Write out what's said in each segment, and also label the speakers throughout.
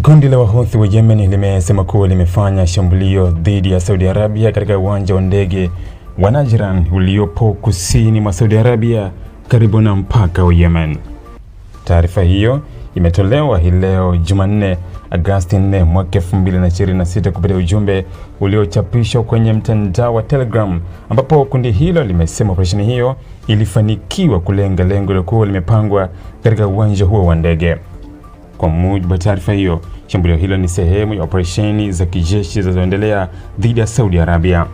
Speaker 1: Kundi la Wahouthi wa Yemen limesema kuwa limefanya shambulio dhidi ya Saudi Arabia katika uwanja wa ndege wa Najran uliopo kusini mwa Saudi Arabia karibu na mpaka wa Yemen. Taarifa hiyo imetolewa hii leo Jumanne, Agosti 4 mwaka 2026 kupitia ujumbe uliochapishwa kwenye mtandao wa Telegram, ambapo kundi hilo limesema operesheni hiyo ilifanikiwa kulenga lengo lilokuwa limepangwa katika uwanja huo wa ndege. Kwa mujibu wa taarifa hiyo, shambulio hilo ni sehemu ya operesheni za kijeshi zinazoendelea dhidi ya Saudi Arabia.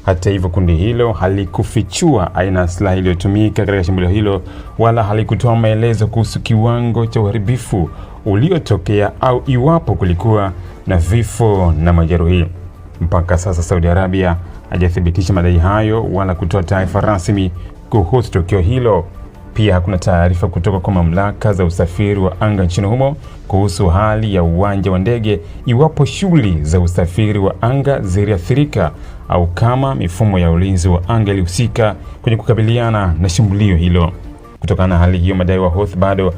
Speaker 1: Hata hivyo, kundi hilo halikufichua aina ya silaha iliyotumika katika shambulio hilo wala halikutoa maelezo kuhusu kiwango cha uharibifu uliotokea au iwapo kulikuwa na vifo na majeruhi. Mpaka sasa Saudi Arabia hajathibitisha madai hayo wala kutoa taarifa rasmi kuhusu tukio hilo. Pia hakuna taarifa kutoka kwa mamlaka za usafiri wa anga nchini humo kuhusu hali ya uwanja wa ndege, iwapo shughuli za usafiri wa anga ziliathirika au kama mifumo ya ulinzi wa anga ilihusika kwenye kukabiliana na shambulio hilo. Kutokana na hali hiyo, madai wa Houthi bado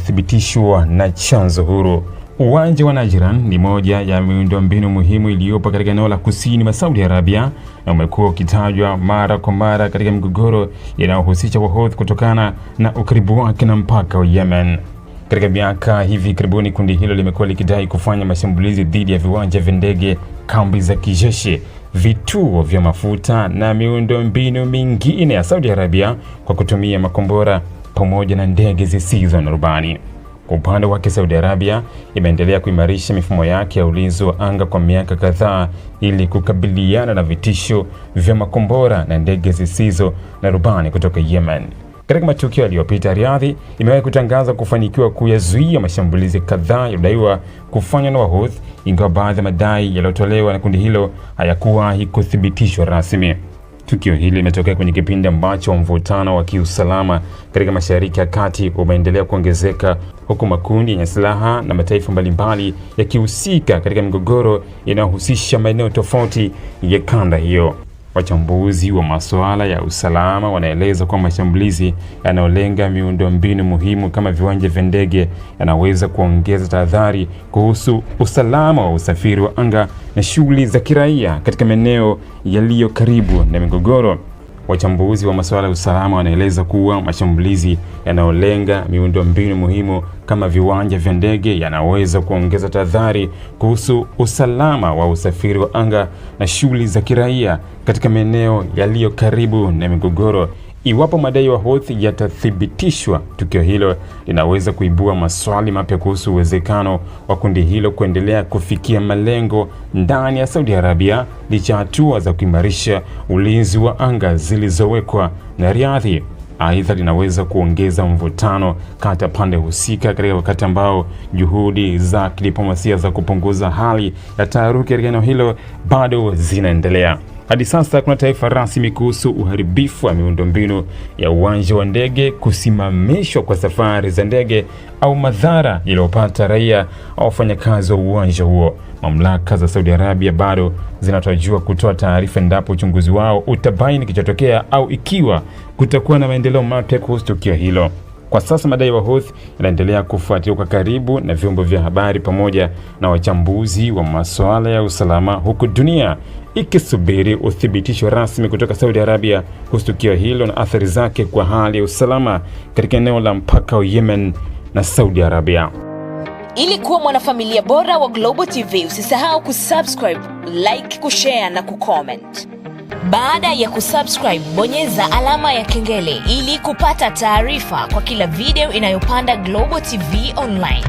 Speaker 1: hajathibitishwa na chanzo huru. Uwanja wa Najran ni moja ya miundombinu muhimu iliyopo katika eneo la kusini mwa Saudi Arabia na umekuwa ukitajwa mara kwa mara katika migogoro inayohusisha Wahouthi kutokana na ukaribu wake na mpaka wa Yemen. Katika miaka hivi karibuni, kundi hilo limekuwa likidai kufanya mashambulizi dhidi ya viwanja vya ndege, kambi za kijeshi, vituo vya mafuta na miundombinu mingine ya Saudi Arabia kwa kutumia makombora pamoja na ndege zisizo na rubani. Kwa upande wake, Saudi Arabia imeendelea kuimarisha mifumo yake ya ulinzi wa anga kwa miaka kadhaa ili kukabiliana na vitisho vya makombora na ndege zisizo na rubani kutoka Yemen. Katika matukio yaliyopita, Riyadh imewahi kutangaza kufanikiwa kuyazuia mashambulizi kadhaa yaliyodaiwa kufanywa na Wahouthi, ingawa baadhi ya madai yaliyotolewa na kundi hilo hayakuwahi kuthibitishwa rasmi. Tukio hili limetokea kwenye kipindi ambacho mvutano wa kiusalama katika Mashariki ya Kati umeendelea kuongezeka, huku makundi yenye silaha na mataifa mbalimbali yakihusika katika migogoro inayohusisha maeneo tofauti ya kanda hiyo. Wachambuzi wa masuala ya usalama wanaeleza kwamba mashambulizi yanayolenga miundombinu muhimu kama viwanja vya ndege yanaweza kuongeza tahadhari kuhusu usalama wa usafiri wa anga na shughuli za kiraia katika maeneo yaliyo karibu na migogoro. Wachambuzi wa masuala ya usalama wanaeleza kuwa mashambulizi yanayolenga miundombinu muhimu kama viwanja vya ndege yanaweza kuongeza tahadhari kuhusu usalama wa usafiri wa anga na shughuli za kiraia katika maeneo yaliyo karibu na migogoro. Iwapo madai wa Houthi yatathibitishwa, tukio hilo linaweza kuibua maswali mapya kuhusu uwezekano wa kundi hilo kuendelea kufikia malengo ndani ya Saudi Arabia licha ya hatua za kuimarisha ulinzi wa anga zilizowekwa na Riyadh. Aidha, linaweza kuongeza mvutano kati ya pande husika katika wakati ambao juhudi za kidiplomasia za kupunguza hali ya taharuki katika eneo hilo bado zinaendelea. Hadi sasa kuna taarifa rasmi kuhusu uharibifu wa miundombinu ya uwanja wa ndege, kusimamishwa kwa safari za ndege au madhara yaliyopata raia au wafanyakazi wa uwanja huo. Mamlaka za Saudi Arabia bado zinatarajiwa kutoa taarifa endapo uchunguzi wao utabaini kilichotokea au ikiwa kutakuwa na maendeleo mapya kuhusu tukio hilo. Kwa sasa madai wa Houthi yanaendelea kufuatiliwa kwa karibu na vyombo vya habari pamoja na wachambuzi wa masuala ya usalama, huku dunia ikisubiri uthibitisho rasmi kutoka Saudi Arabia kuhusu tukio hilo na athari zake kwa hali ya usalama katika eneo la mpaka wa Yemen na Saudi Arabia.
Speaker 2: Ili kuwa mwanafamilia bora wa Global TV, usisahau kusubscribe, like, kushare na kucomment. Baada ya kusubscribe, bonyeza alama ya kengele ili kupata taarifa kwa kila video inayopanda Global TV Online.